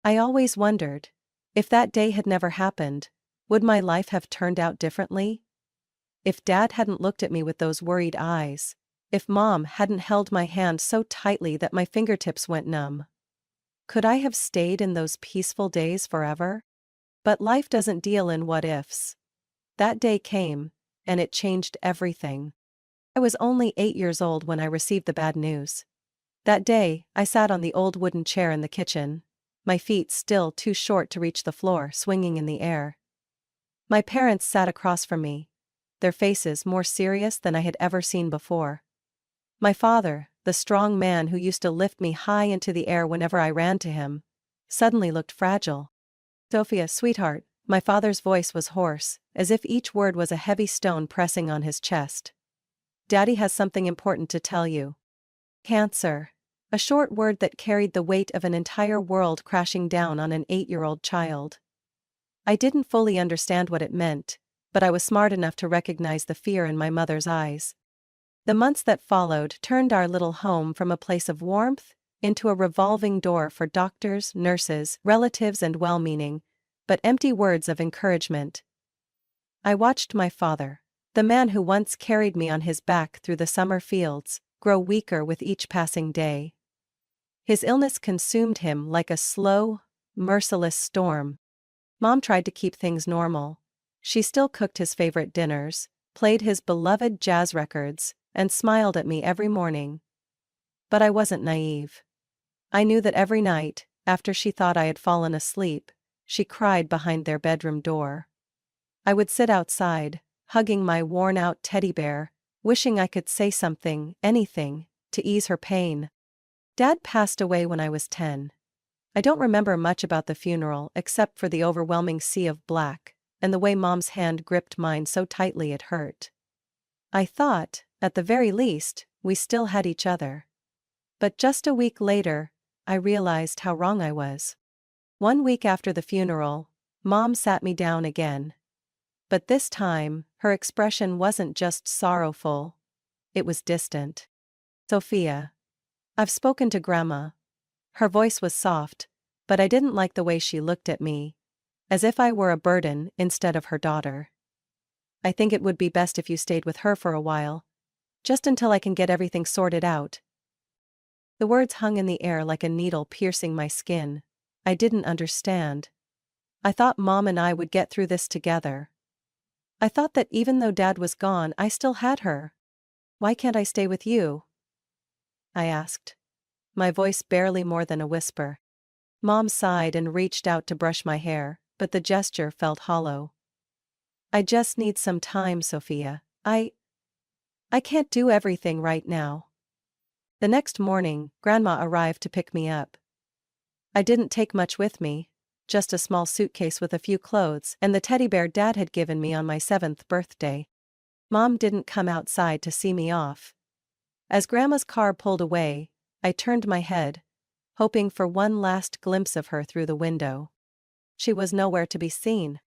I always wondered, if that day had never happened, would my life have turned out differently? If Dad hadn't looked at me with those worried eyes, if Mom hadn't held my hand so tightly that my fingertips went numb, could I have stayed in those peaceful days forever? But life doesn't deal in what-ifs. That day came, and it changed everything. I was only 8 years old when I received the bad news. That day, I sat on the old wooden chair in the kitchen, my feet still too short to reach the floor, swinging in the air. My parents sat across from me, their faces more serious than I had ever seen before. My father, the strong man who used to lift me high into the air whenever I ran to him, suddenly looked fragile. "Sophia, sweetheart," my father's voice was hoarse, as if each word was a heavy stone pressing on his chest. "Daddy has something important to tell you." Cancer. A short word that carried the weight of an entire world crashing down on an 8-year-old child. I didn't fully understand what it meant, but I was smart enough to recognize the fear in my mother's eyes. The months that followed turned our little home from a place of warmth into a revolving door for doctors, nurses, relatives, and well-meaning, but empty words of encouragement. I watched my father, the man who once carried me on his back through the summer fields, grow weaker with each passing day. His illness consumed him like a slow, merciless storm. Mom tried to keep things normal. She still cooked his favorite dinners, played his beloved jazz records, and smiled at me every morning. But I wasn't naive. I knew that every night, after she thought I had fallen asleep, she cried behind their bedroom door. I would sit outside, hugging my worn-out teddy bear, wishing I could say something, anything, to ease her pain. Dad passed away when I was 10. I don't remember much about the funeral except for the overwhelming sea of black, and the way Mom's hand gripped mine so tightly it hurt. I thought, at the very least, we still had each other. But just a week later, I realized how wrong I was. 1 week after the funeral, Mom sat me down again. But this time, her expression wasn't just sorrowful. It was distant. "Sophia, I've spoken to Grandma." Her voice was soft, but I didn't like the way she looked at me, as if I were a burden instead of her daughter. "I think it would be best if you stayed with her for a while, just until I can get everything sorted out." The words hung in the air like a needle piercing my skin. I didn't understand. I thought Mom and I would get through this together. I thought that even though Dad was gone, I still had her. "Why can't I stay with you?" I asked, my voice barely more than a whisper. Mom sighed and reached out to brush my hair, but the gesture felt hollow. "I just need some time, Sophia. I can't do everything right now." The next morning, Grandma arrived to pick me up. I didn't take much with me, just a small suitcase with a few clothes and the teddy bear Dad had given me on my 7th birthday. Mom didn't come outside to see me off. As Grandma's car pulled away, I turned my head, hoping for one last glimpse of her through the window. She was nowhere to be seen.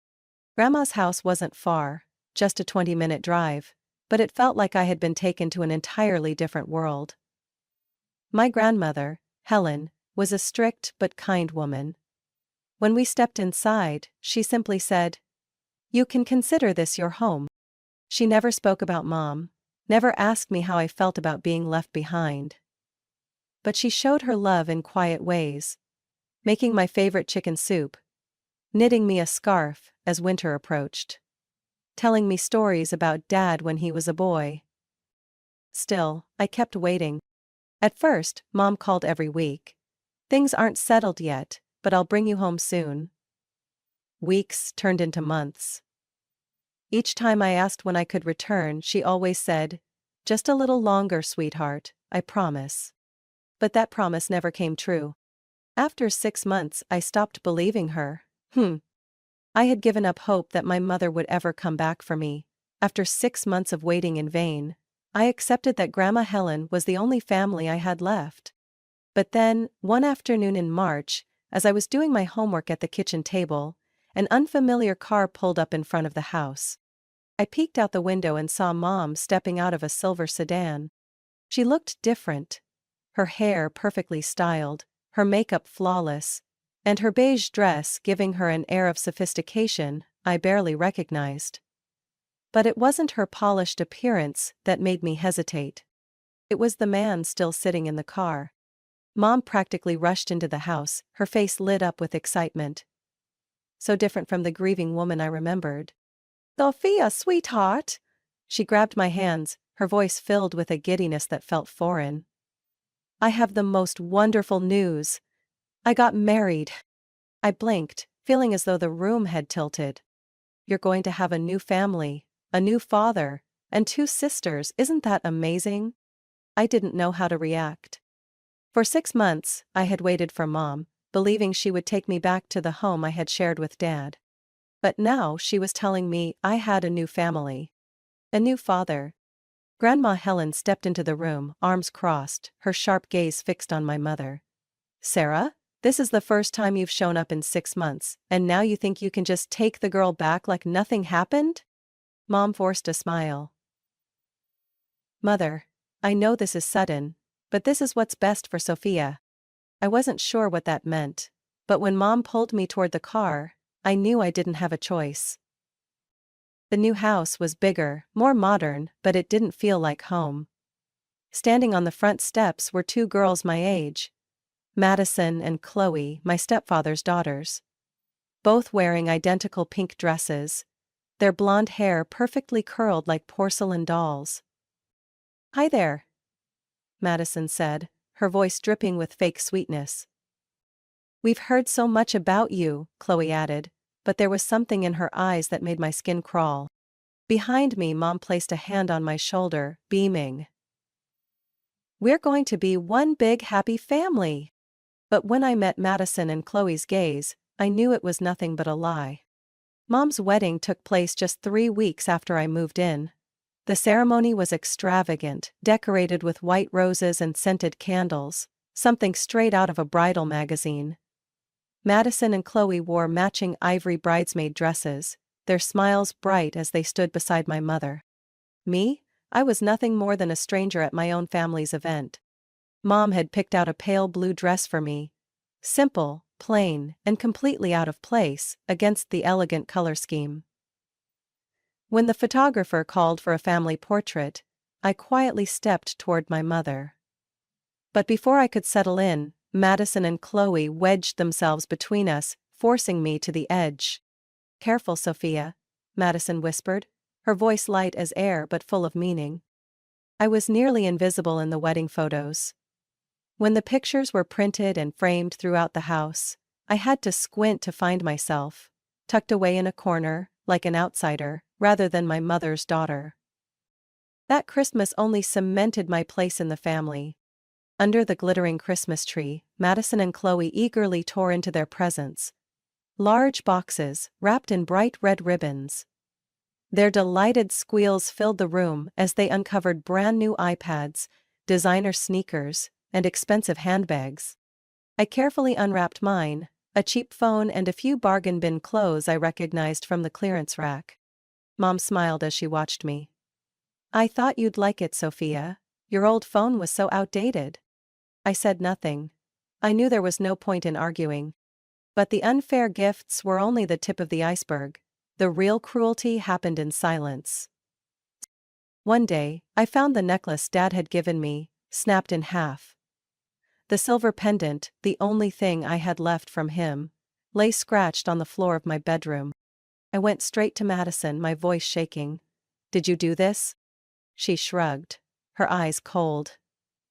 Grandma's house wasn't far, just a 20-minute drive, but it felt like I had been taken to an entirely different world. My grandmother, Helen, was a strict but kind woman. When we stepped inside, she simply said, "You can consider this your home." She never spoke about Mom, never asked me how I felt about being left behind. But she showed her love in quiet ways, making my favorite chicken soup, knitting me a scarf as winter approached, telling me stories about Dad when he was a boy. Still, I kept waiting. At first, Mom called every week. "Things aren't settled yet, but I'll bring you home soon." Weeks turned into months. Each time I asked when I could return, she always said, "Just a little longer, sweetheart, I promise." But that promise never came true. After 6 months, I stopped believing her. I had given up hope that my mother would ever come back for me. After 6 months of waiting in vain, I accepted that Grandma Helen was the only family I had left. But then, one afternoon in March, as I was doing my homework at the kitchen table, an unfamiliar car pulled up in front of the house. I peeked out the window and saw Mom stepping out of a silver sedan. She looked different. Her hair perfectly styled, her makeup flawless, and her beige dress giving her an air of sophistication I barely recognized. But it wasn't her polished appearance that made me hesitate. It was the man still sitting in the car. Mom practically rushed into the house, her face lit up with excitement. So different from the grieving woman I remembered. "Sophia, sweetheart!" She grabbed my hands, her voice filled with a giddiness that felt foreign. "I have the most wonderful news. I got married." I blinked, feeling as though the room had tilted. "You're going to have a new family, a new father, and 2 sisters, isn't that amazing?" I didn't know how to react. For 6 months, I had waited for Mom, believing she would take me back to the home I had shared with Dad. But now she was telling me I had a new family. A new father. Grandma Helen stepped into the room, arms crossed, her sharp gaze fixed on my mother. "Sarah, this is the first time you've shown up in 6 months, and now you think you can just take the girl back like nothing happened?" Mom forced a smile. "Mother, I know this is sudden, but this is what's best for Sophia." I wasn't sure what that meant, but when Mom pulled me toward the car, I knew I didn't have a choice. The new house was bigger, more modern, but it didn't feel like home. Standing on the front steps were 2 girls my age, Madison and Chloe, my stepfather's daughters. Both wearing identical pink dresses, their blonde hair perfectly curled like porcelain dolls. "Hi there," Madison said, her voice dripping with fake sweetness. "We've heard so much about you," Chloe added, but there was something in her eyes that made my skin crawl. Behind me, Mom placed a hand on my shoulder, beaming. "We're going to be one big happy family." But when I met Madison and Chloe's gaze, I knew it was nothing but a lie. Mom's wedding took place just 3 weeks after I moved in. The ceremony was extravagant, decorated with white roses and scented candles, something straight out of a bridal magazine. Madison and Chloe wore matching ivory bridesmaid dresses, their smiles bright as they stood beside my mother. Me? I was nothing more than a stranger at my own family's event. Mom had picked out a pale blue dress for me. Simple, plain, and completely out of place against the elegant color scheme. When the photographer called for a family portrait, I quietly stepped toward my mother. But before I could settle in, Madison and Chloe wedged themselves between us, forcing me to the edge. "Careful, Sophia," Madison whispered, her voice light as air but full of meaning. I was nearly invisible in the wedding photos. When the pictures were printed and framed throughout the house, I had to squint to find myself, tucked away in a corner, like an outsider, rather than my mother's daughter. That Christmas only cemented my place in the family. Under the glittering Christmas tree, Madison and Chloe eagerly tore into their presents. Large boxes, wrapped in bright red ribbons. Their delighted squeals filled the room as they uncovered brand new iPads, designer sneakers, and expensive handbags. I carefully unwrapped mine, a cheap phone and a few bargain bin clothes I recognized from the clearance rack. Mom smiled as she watched me. "I thought you'd like it, Sophia. Your old phone was so outdated." I said nothing. I knew there was no point in arguing. But the unfair gifts were only the tip of the iceberg. The real cruelty happened in silence. One day, I found the necklace Dad had given me, snapped in half. The silver pendant, the only thing I had left from him, lay scratched on the floor of my bedroom. I went straight to Madison, my voice shaking. "Did you do this?" She shrugged, her eyes cold.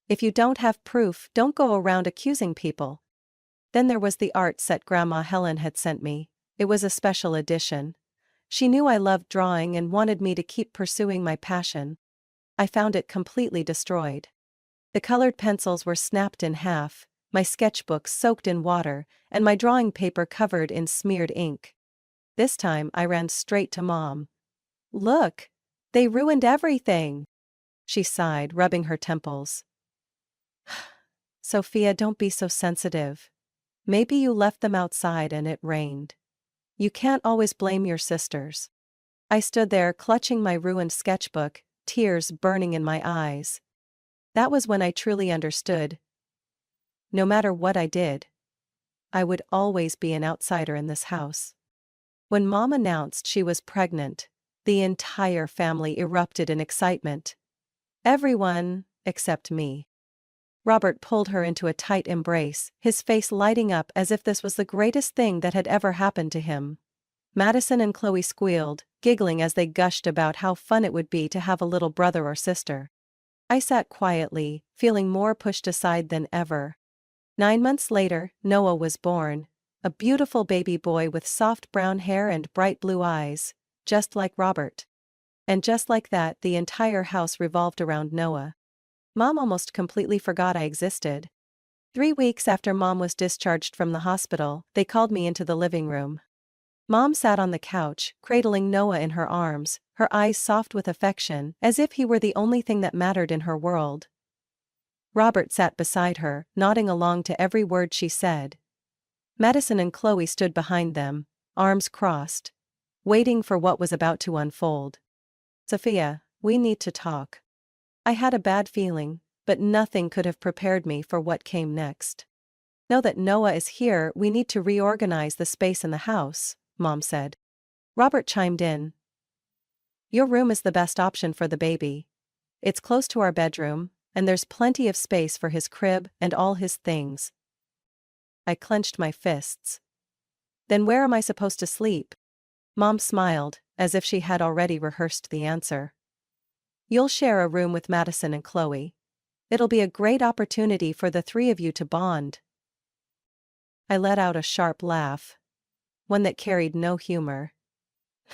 "If you don't have proof, don't go around accusing people." Then there was the art set Grandma Helen had sent me. It was a special edition. She knew I loved drawing and wanted me to keep pursuing my passion. I found it completely destroyed. The colored pencils were snapped in half, my sketchbook soaked in water, and my drawing paper covered in smeared ink. This time I ran straight to Mom. "Look! They ruined everything!" She sighed, rubbing her temples. "Sophia, don't be so sensitive. Maybe you left them outside and it rained. You can't always blame your sisters." I stood there clutching my ruined sketchbook, tears burning in my eyes. That was when I truly understood. No matter what I did, I would always be an outsider in this house. When Mom announced she was pregnant, the entire family erupted in excitement. Everyone, except me. Robert pulled her into a tight embrace, his face lighting up as if this was the greatest thing that had ever happened to him. Madison and Chloe squealed, giggling as they gushed about how fun it would be to have a little brother or sister. I sat quietly, feeling more pushed aside than ever. 9 months later, Noah was born, a beautiful baby boy with soft brown hair and bright blue eyes, just like Robert. And just like that, the entire house revolved around Noah. Mom almost completely forgot I existed. 3 weeks after Mom was discharged from the hospital, they called me into the living room. Mom sat on the couch, cradling Noah in her arms, her eyes soft with affection, as if he were the only thing that mattered in her world. Robert sat beside her, nodding along to every word she said. Madison and Chloe stood behind them, arms crossed, waiting for what was about to unfold. "Sophia, we need to talk." I had a bad feeling, but nothing could have prepared me for what came next. "Now that Noah is here, we need to reorganize the space in the house," Mom said. Robert chimed in. "Your room is the best option for the baby. It's close to our bedroom, and there's plenty of space for his crib and all his things." I clenched my fists. "Then where am I supposed to sleep?" Mom smiled, as if she had already rehearsed the answer. "You'll share a room with Madison and Chloe. It'll be a great opportunity for the three of you to bond." I let out a sharp laugh. One that carried no humor.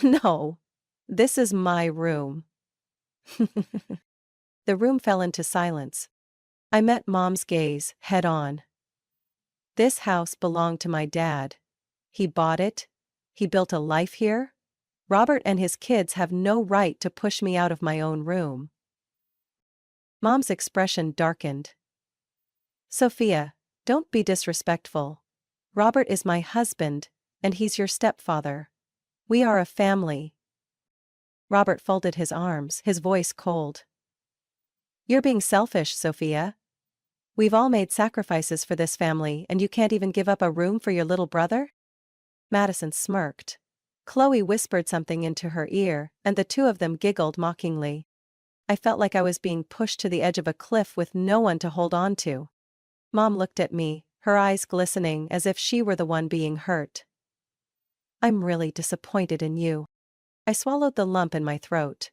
"No. This is my room." The room fell into silence. I met Mom's gaze, head on. This house belonged to my dad. He bought it. He built a life here. Robert and his kids have no right to push me out of my own room. Mom's expression darkened. "Sophia, don't be disrespectful. Robert is my husband, and he's your stepfather. We are a family." Robert folded his arms, his voice cold. "You're being selfish, Sophia. We've all made sacrifices for this family, and you can't even give up a room for your little brother?" Madison smirked. Chloe whispered something into her ear, and the two of them giggled mockingly. I felt like I was being pushed to the edge of a cliff with no one to hold on to. Mom looked at me, her eyes glistening as if she were the one being hurt. "I'm really disappointed in you." I swallowed the lump in my throat.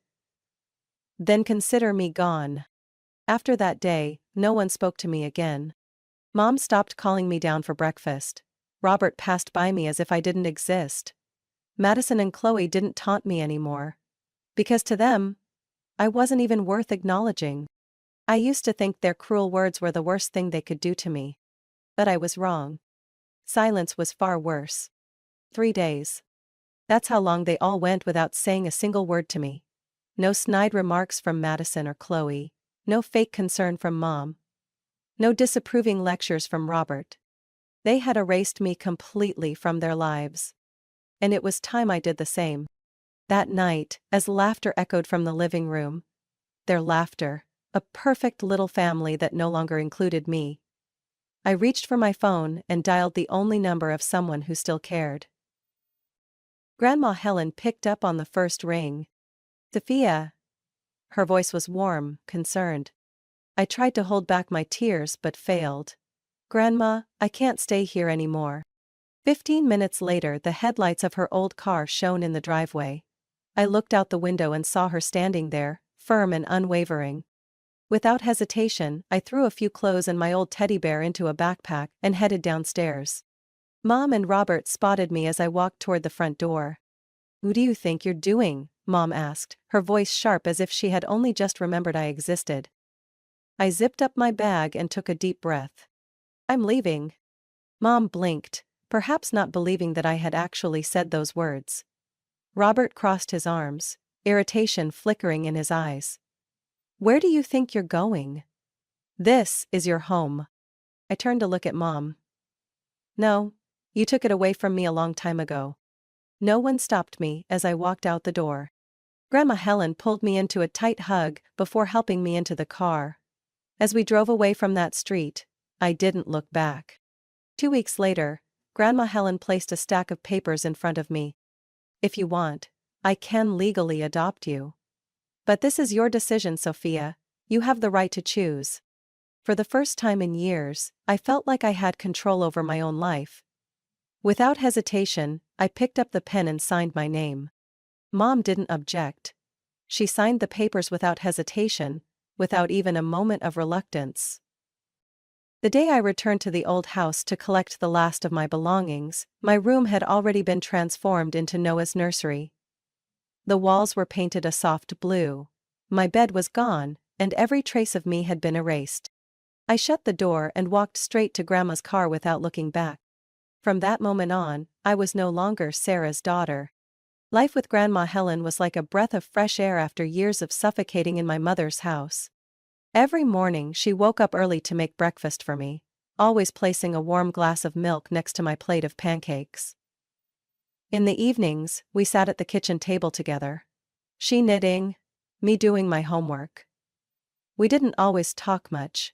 "Then consider me gone." After that day, no one spoke to me again. Mom stopped calling me down for breakfast. Robert passed by me as if I didn't exist. Madison and Chloe didn't taunt me anymore. Because to them, I wasn't even worth acknowledging. I used to think their cruel words were the worst thing they could do to me. But I was wrong. Silence was far worse. 3 days. That's how long they all went without saying a single word to me. No snide remarks from Madison or Chloe. No fake concern from Mom. No disapproving lectures from Robert. They had erased me completely from their lives. And it was time I did the same. That night, as laughter echoed from the living room, their laughter, a perfect little family that no longer included me, I reached for my phone and dialed the only number of someone who still cared. Grandma Helen picked up on the first ring. "Sophia." Her voice was warm, concerned. I tried to hold back my tears but failed. "Grandma, I can't stay here anymore." 15 minutes later, the headlights of her old car shone in the driveway. I looked out the window and saw her standing there, firm and unwavering. Without hesitation, I threw a few clothes and my old teddy bear into a backpack and headed downstairs. Mom and Robert spotted me as I walked toward the front door. "Who do you think you're doing?" Mom asked, her voice sharp as if she had only just remembered I existed. I zipped up my bag and took a deep breath. "I'm leaving." Mom blinked, perhaps not believing that I had actually said those words. Robert crossed his arms, irritation flickering in his eyes. "Where do you think you're going? This is your home." I turned to look at Mom. "No, you took it away from me a long time ago." No one stopped me as I walked out the door. Grandma Helen pulled me into a tight hug before helping me into the car. As we drove away from that street, I didn't look back. 2 weeks later, Grandma Helen placed a stack of papers in front of me. If you want, I can legally adopt you. But this is your decision, Sophia. You have the right to choose. For the first time in years, I felt like I had control over my own life. Without hesitation, I picked up the pen and signed my name. Mom didn't object. She signed the papers without hesitation, without even a moment of reluctance. The day I returned to the old house to collect the last of my belongings, my room had already been transformed into Noah's nursery. The walls were painted a soft blue. My bed was gone, and every trace of me had been erased. I shut the door and walked straight to Grandma's car without looking back. From that moment on, I was no longer Sarah's daughter. Life with Grandma Helen was like a breath of fresh air after years of suffocating in my mother's house. Every morning she woke up early to make breakfast for me, always placing a warm glass of milk next to my plate of pancakes. In the evenings, we sat at the kitchen table together. She knitting, me doing my homework. We didn't always talk much,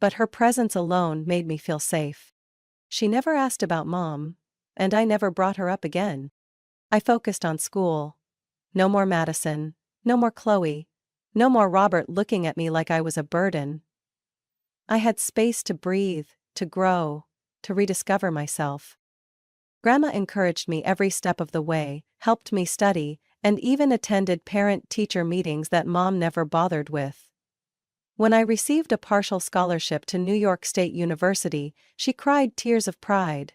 but her presence alone made me feel safe. She never asked about Mom, and I never brought her up again. I focused on school. No more Madison, no more Chloe, no more Robert looking at me like I was a burden. I had space to breathe, to grow, to rediscover myself. Grandma encouraged me every step of the way, helped me study, and even attended parent-teacher meetings that Mom never bothered with. When I received a partial scholarship to New York State University, she cried tears of pride.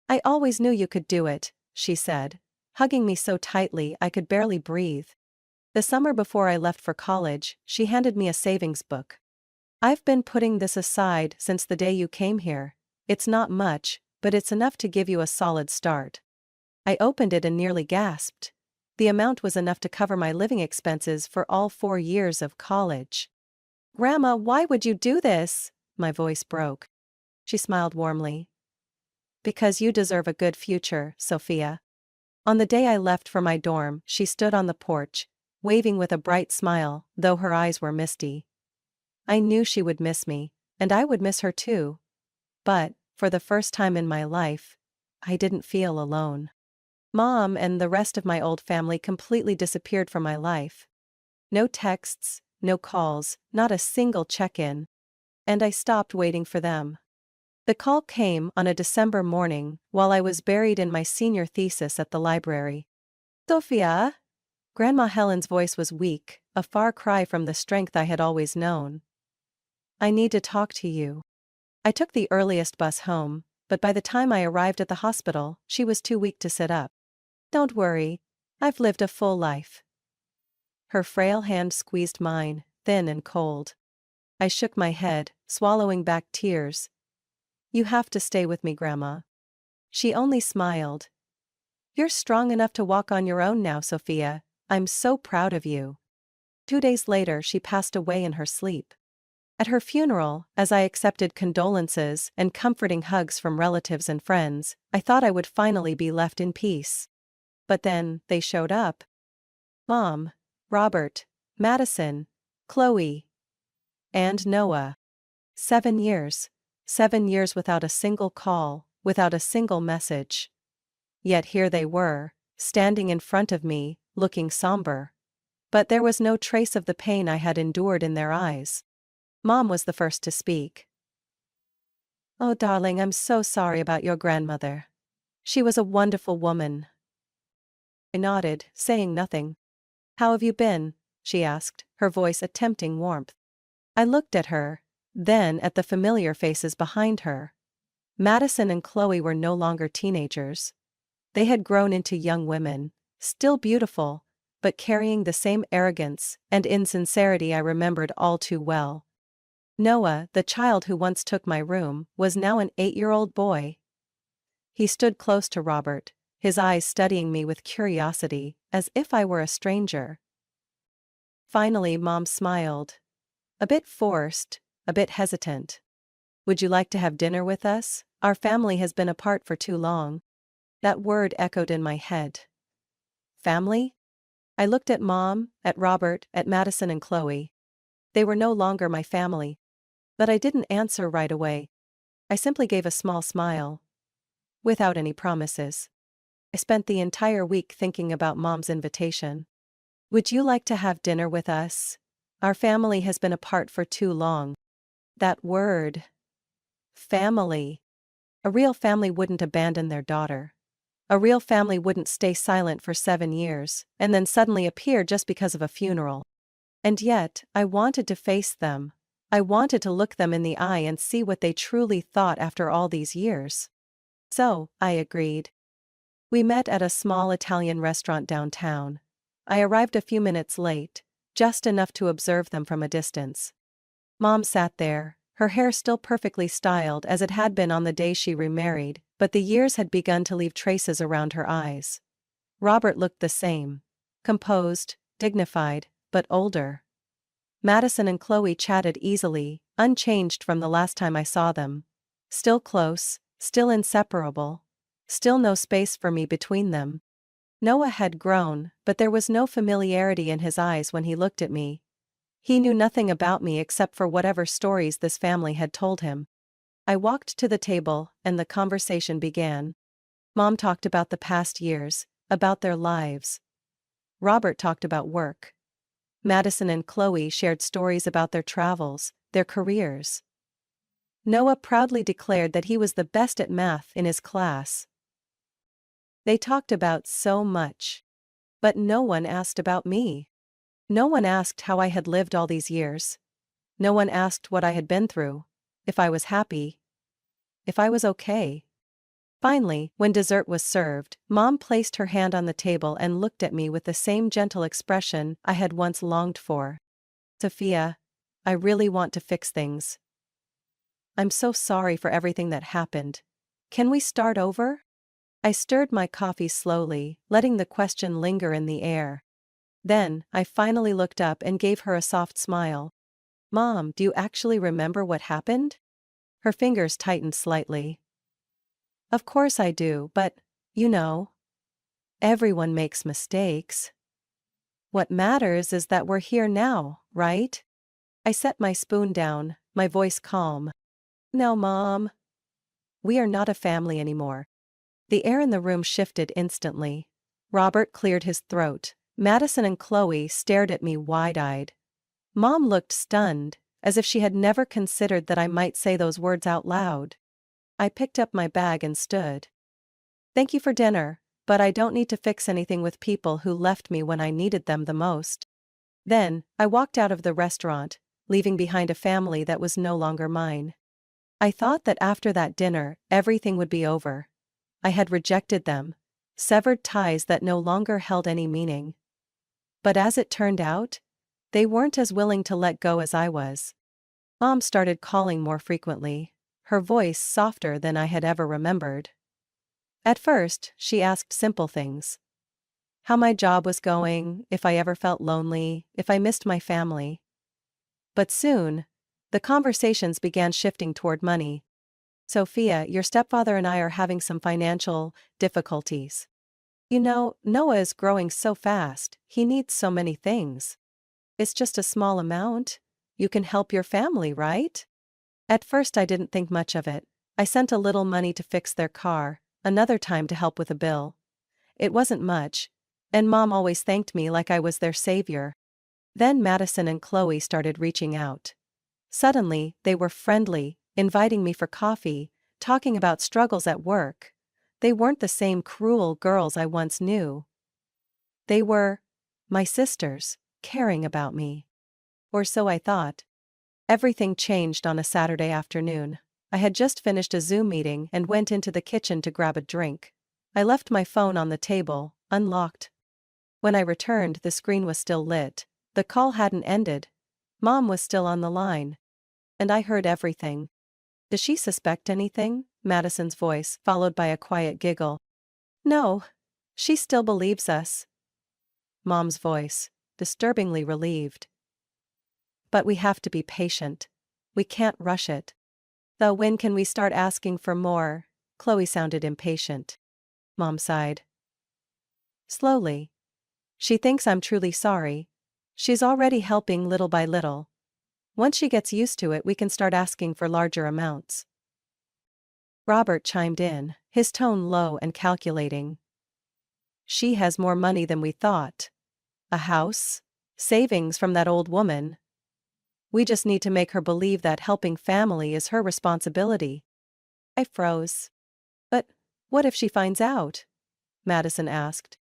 "I always knew you could do it," she said, hugging me so tightly I could barely breathe. The summer before I left for college, she handed me a savings book. "I've been putting this aside since the day you came here. It's not much, but it's enough to give you a solid start." I opened it and nearly gasped. The amount was enough to cover my living expenses for all 4 years of college. "Grandma, why would you do this?" My voice broke. She smiled warmly. "Because you deserve a good future, Sophia." On the day I left for my dorm, she stood on the porch, waving with a bright smile, though her eyes were misty. I knew she would miss me, and I would miss her too. But, for the first time in my life, I didn't feel alone. Mom and the rest of my old family completely disappeared from my life. No texts, no calls, not a single check-in. And I stopped waiting for them. The call came on a December morning while I was buried in my senior thesis at the library. "Sophia?" Grandma Helen's voice was weak, a far cry from the strength I had always known. "I need to talk to you." I took the earliest bus home, but by the time I arrived at the hospital, she was too weak to sit up. "Don't worry. I've lived a full life." Her frail hand squeezed mine, thin and cold. I shook my head, swallowing back tears. "You have to stay with me, Grandma." She only smiled. "You're strong enough to walk on your own now, Sophia. I'm so proud of you." 2 days later she passed away in her sleep. At her funeral, as I accepted condolences and comforting hugs from relatives and friends, I thought I would finally be left in peace. But then, they showed up. Mom, Robert, Madison, Chloe, and Noah. 7 years. 7 years without a single call, without a single message. Yet here they were, standing in front of me, looking somber. But there was no trace of the pain I had endured in their eyes. Mom was the first to speak. "Oh, darling, I'm so sorry about your grandmother. She was a wonderful woman." I nodded, saying nothing. "How have you been?" she asked, her voice a tempting warmth. I looked at her, then at the familiar faces behind her. Madison and Chloe were no longer teenagers. They had grown into young women, still beautiful, but carrying the same arrogance and insincerity I remembered all too well. Noah, the child who once took my room, was now an 8-year-old boy. He stood close to Robert, his eyes studying me with curiosity, as if I were a stranger. Finally, Mom smiled. A bit forced, a bit hesitant. "Would you like to have dinner with us? Our family has been apart for too long." That word echoed in my head. Family? I looked at Mom, at Robert, at Madison and Chloe. They were no longer my family. But I didn't answer right away. I simply gave a small smile. without any promises. I spent the entire week thinking about Mom's invitation. Would you like to have dinner with us? Our family has been apart for too long. That word. Family. A real family wouldn't abandon their daughter. A real family wouldn't stay silent for 7 years, and then suddenly appear just because of a funeral. And yet, I wanted to face them. I wanted to look them in the eye and see what they truly thought after all these years. So, I agreed. We met at a small Italian restaurant downtown. I arrived a few minutes late, just enough to observe them from a distance. Mom sat there, her hair still perfectly styled as it had been on the day she remarried, but the years had begun to leave traces around her eyes. Robert looked the same. Composed, dignified, but older. Madison and Chloe chatted easily, unchanged from the last time I saw them. Still close, still inseparable. Still no space for me between them. Noah had grown, but there was no familiarity in his eyes when he looked at me. He knew nothing about me except for whatever stories this family had told him. I walked to the table, and the conversation began. Mom talked about the past years, about their lives. Robert talked about work. Madison and Chloe shared stories about their travels, their careers. Noah proudly declared that he was the best at math in his class. They talked about so much. But no one asked about me. No one asked how I had lived all these years. No one asked what I had been through, if I was happy, if I was okay. Finally, when dessert was served, Mom placed her hand on the table and looked at me with the same gentle expression I had once longed for. Sophia, I really want to fix things. I'm so sorry for everything that happened. Can we start over? I stirred my coffee slowly, letting the question linger in the air. Then, I finally looked up and gave her a soft smile. Mom, do you actually remember what happened? Her fingers tightened slightly. Of course I do, but, you know, everyone makes mistakes. What matters is that we're here now, right? I set my spoon down, my voice calm. No, Mom. We are not a family anymore. The air in the room shifted instantly. Robert cleared his throat. Madison and Chloe stared at me wide-eyed. Mom looked stunned, as if she had never considered that I might say those words out loud. I picked up my bag and stood. Thank you for dinner, but I don't need to fix anything with people who left me when I needed them the most. Then, I walked out of the restaurant, leaving behind a family that was no longer mine. I thought that after that dinner, everything would be over. I had rejected them, severed ties that no longer held any meaning. But as it turned out, they weren't as willing to let go as I was. Mom started calling more frequently, her voice softer than I had ever remembered. At first, she asked simple things. How my job was going, if I ever felt lonely, if I missed my family. But soon, the conversations began shifting toward money. Sophia, your stepfather and I are having some financial difficulties. You know, Noah is growing so fast, he needs so many things. It's just a small amount. You can help your family, right? At first I didn't think much of it. I sent a little money to fix their car, another time to help with a bill. It wasn't much, and Mom always thanked me like I was their savior. Then Madison and Chloe started reaching out. Suddenly, they were friendly, inviting me for coffee, talking about struggles at work. They weren't the same cruel girls I once knew. They were my sisters, caring about me. Or so I thought. Everything changed on a Saturday afternoon. I had just finished a Zoom meeting and went into the kitchen to grab a drink. I left my phone on the table, unlocked. When I returned, the screen was still lit. The call hadn't ended. Mom was still on the line. And I heard everything. Does she suspect anything? Madison's voice, followed by a quiet giggle. No. She still believes us. Mom's voice, disturbingly relieved. But we have to be patient. We can't rush it. Though when can we start asking for more? Chloe sounded impatient. Mom sighed. Slowly. She thinks I'm truly sorry. She's already helping little by little. Once she gets used to it, we can start asking for larger amounts. Robert chimed in, his tone low and calculating. She has more money than we thought. A house? Savings from that old woman. We just need to make her believe that helping family is her responsibility. I froze. But what if she finds out? Madison asked.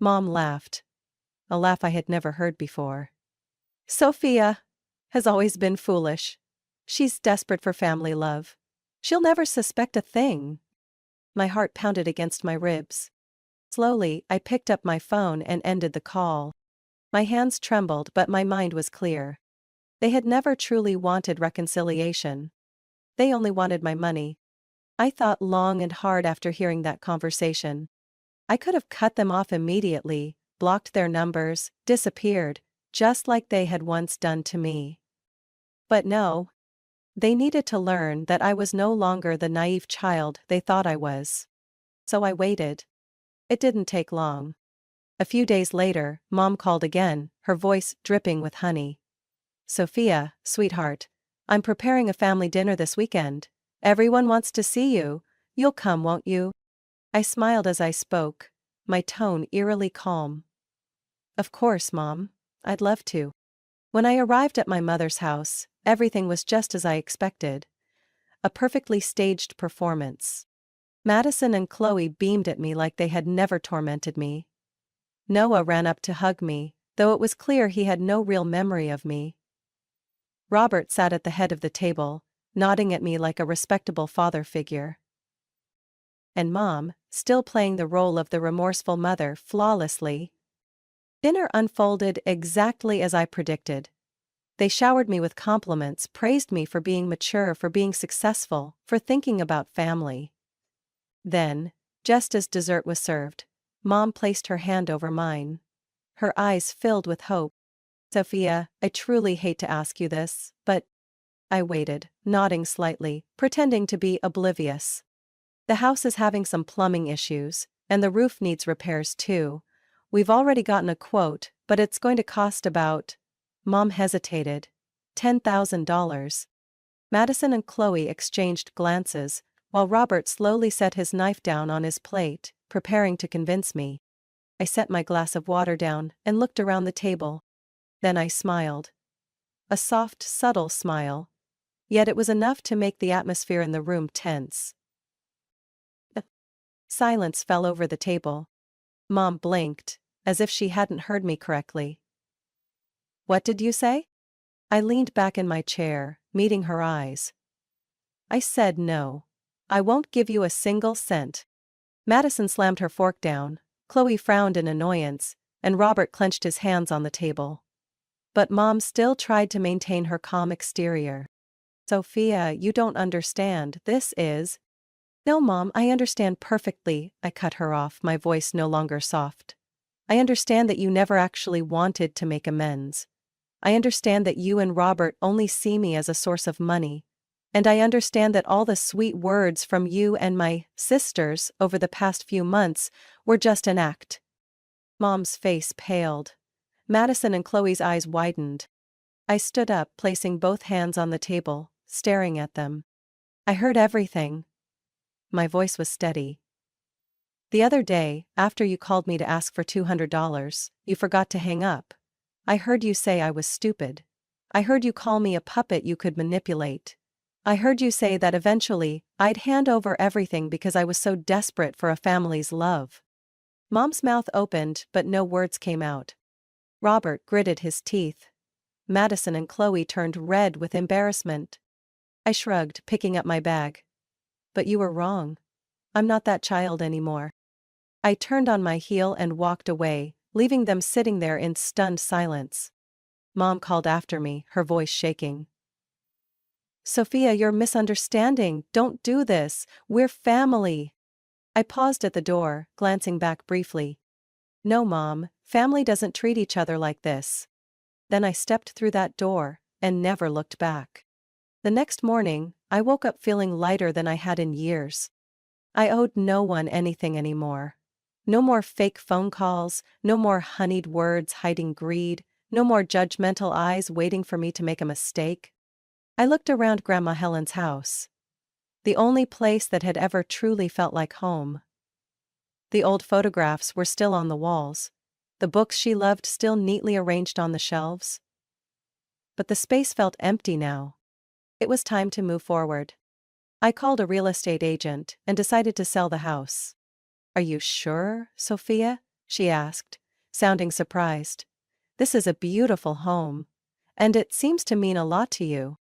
Mom laughed. A laugh I had never heard before. Sophia has always been foolish. She's desperate for family love. She'll never suspect a thing. My heart pounded against my ribs. Slowly, I picked up my phone and ended the call. My hands trembled, but my mind was clear. They had never truly wanted reconciliation. They only wanted my money. I thought long and hard after hearing that conversation. I could have cut them off immediately, blocked their numbers, disappeared, just like they had once done to me. But no. They needed to learn that I was no longer the naive child they thought I was. So I waited. It didn't take long. A few days later, Mom called again, her voice dripping with honey. Sophia, sweetheart, I'm preparing a family dinner this weekend. Everyone wants to see you. You'll come, won't you? I smiled as I spoke, my tone eerily calm. Of course, Mom. I'd love to. When I arrived at my mother's house, everything was just as I expected. A perfectly staged performance. Madison and Chloe beamed at me like they had never tormented me. Noah ran up to hug me, though it was clear he had no real memory of me. Robert sat at the head of the table, nodding at me like a respectable father figure. And Mom, still playing the role of the remorseful mother flawlessly. Dinner unfolded exactly as I predicted. They showered me with compliments, praised me for being mature, for being successful, for thinking about family. Then, just as dessert was served, Mom placed her hand over mine. Her eyes filled with hope. Sophia, I truly hate to ask you this, but... I waited, nodding slightly, pretending to be oblivious. The house is having some plumbing issues, and the roof needs repairs too. We've already gotten a quote, but it's going to cost about... Mom hesitated. $10,000. Madison and Chloe exchanged glances, while Robert slowly set his knife down on his plate, preparing to convince me. I set my glass of water down and looked around the table. Then I smiled. A soft, subtle smile. Yet it was enough to make the atmosphere in the room tense. Silence fell over the table. Mom blinked, as if she hadn't heard me correctly. What did you say? I leaned back in my chair, meeting her eyes. I said no. I won't give you a single cent. Madison slammed her fork down, Chloe frowned in annoyance, and Robert clenched his hands on the table. But Mom still tried to maintain her calm exterior. Sophia, you don't understand, this is... No, Mom, I understand perfectly, I cut her off, my voice no longer soft. I understand that you never actually wanted to make amends. I understand that you and Robert only see me as a source of money. And I understand that all the sweet words from you and my sisters over the past few months were just an act. Mom's face paled. Madison and Chloe's eyes widened. I stood up, placing both hands on the table, staring at them. I heard everything. My voice was steady. The other day, after you called me to ask for $200, you forgot to hang up. I heard you say I was stupid. I heard you call me a puppet you could manipulate. I heard you say that eventually, I'd hand over everything because I was so desperate for a family's love. Mom's mouth opened, but no words came out. Robert gritted his teeth. Madison and Chloe turned red with embarrassment. I shrugged, picking up my bag. But you were wrong. I'm not that child anymore. I turned on my heel and walked away, leaving them sitting there in stunned silence. Mom called after me, her voice shaking. Sophia, you're misunderstanding. Don't do this. We're family. I paused at the door, glancing back briefly. No, Mom, family doesn't treat each other like this. Then I stepped through that door, and never looked back. The next morning, I woke up feeling lighter than I had in years. I owed no one anything anymore. No more fake phone calls, no more honeyed words hiding greed, no more judgmental eyes waiting for me to make a mistake. I looked around Grandma Helen's house. The only place that had ever truly felt like home. The old photographs were still on the walls, the books she loved still neatly arranged on the shelves. But the space felt empty now. It was time to move forward. I called a real estate agent and decided to sell the house. "Are you sure, Sophia?" she asked, sounding surprised. "This is a beautiful home. And it seems to mean a lot to you."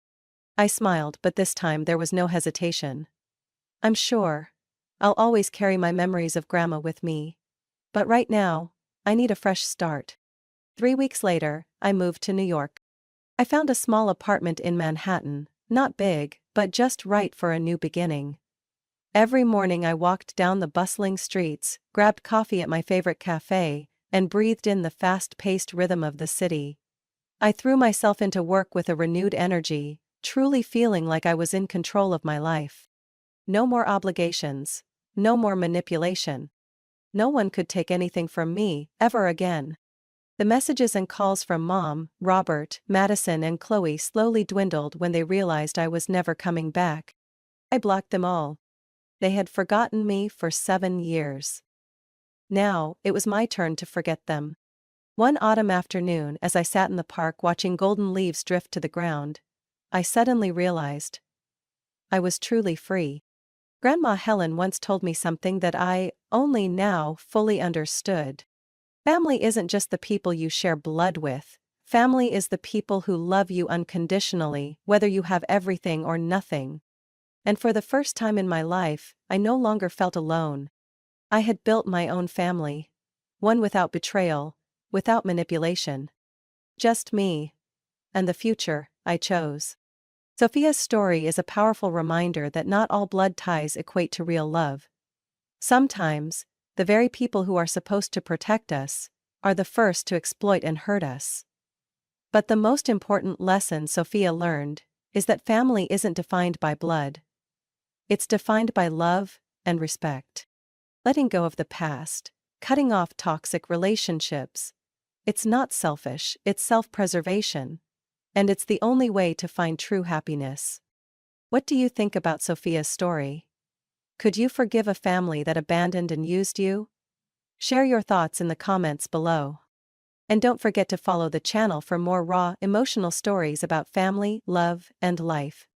I smiled, but this time there was no hesitation. "I'm sure. I'll always carry my memories of Grandma with me. But right now, I need a fresh start." 3 weeks later, I moved to New York. I found a small apartment in Manhattan, not big, but just right for a new beginning. Every morning I walked down the bustling streets, grabbed coffee at my favorite cafe, and breathed in the fast-paced rhythm of the city. I threw myself into work with a renewed energy, truly feeling like I was in control of my life. No more obligations, no more manipulation. No one could take anything from me, ever again. The messages and calls from Mom, Robert, Madison and Chloe slowly dwindled when they realized I was never coming back. I blocked them all. They had forgotten me for 7 years. Now, it was my turn to forget them. One autumn afternoon, as I sat in the park watching golden leaves drift to the ground, I suddenly realized I was truly free. Grandma Helen once told me something that I only now fully understood. Family isn't just the people you share blood with. Family is the people who love you unconditionally, whether you have everything or nothing. And for the first time in my life, I no longer felt alone. I had built my own family. One without betrayal, without manipulation. Just me. And the future I chose. Sophia's story is a powerful reminder that not all blood ties equate to real love. Sometimes, the very people who are supposed to protect us are the first to exploit and hurt us. But the most important lesson Sophia learned is that family isn't defined by blood. It's defined by love and respect. Letting go of the past, cutting off toxic relationships. It's not selfish, it's self-preservation. And it's the only way to find true happiness. What do you think about Sophia's story? Could you forgive a family that abandoned and used you? Share your thoughts in the comments below. And don't forget to follow the channel for more raw, emotional stories about family, love, and life.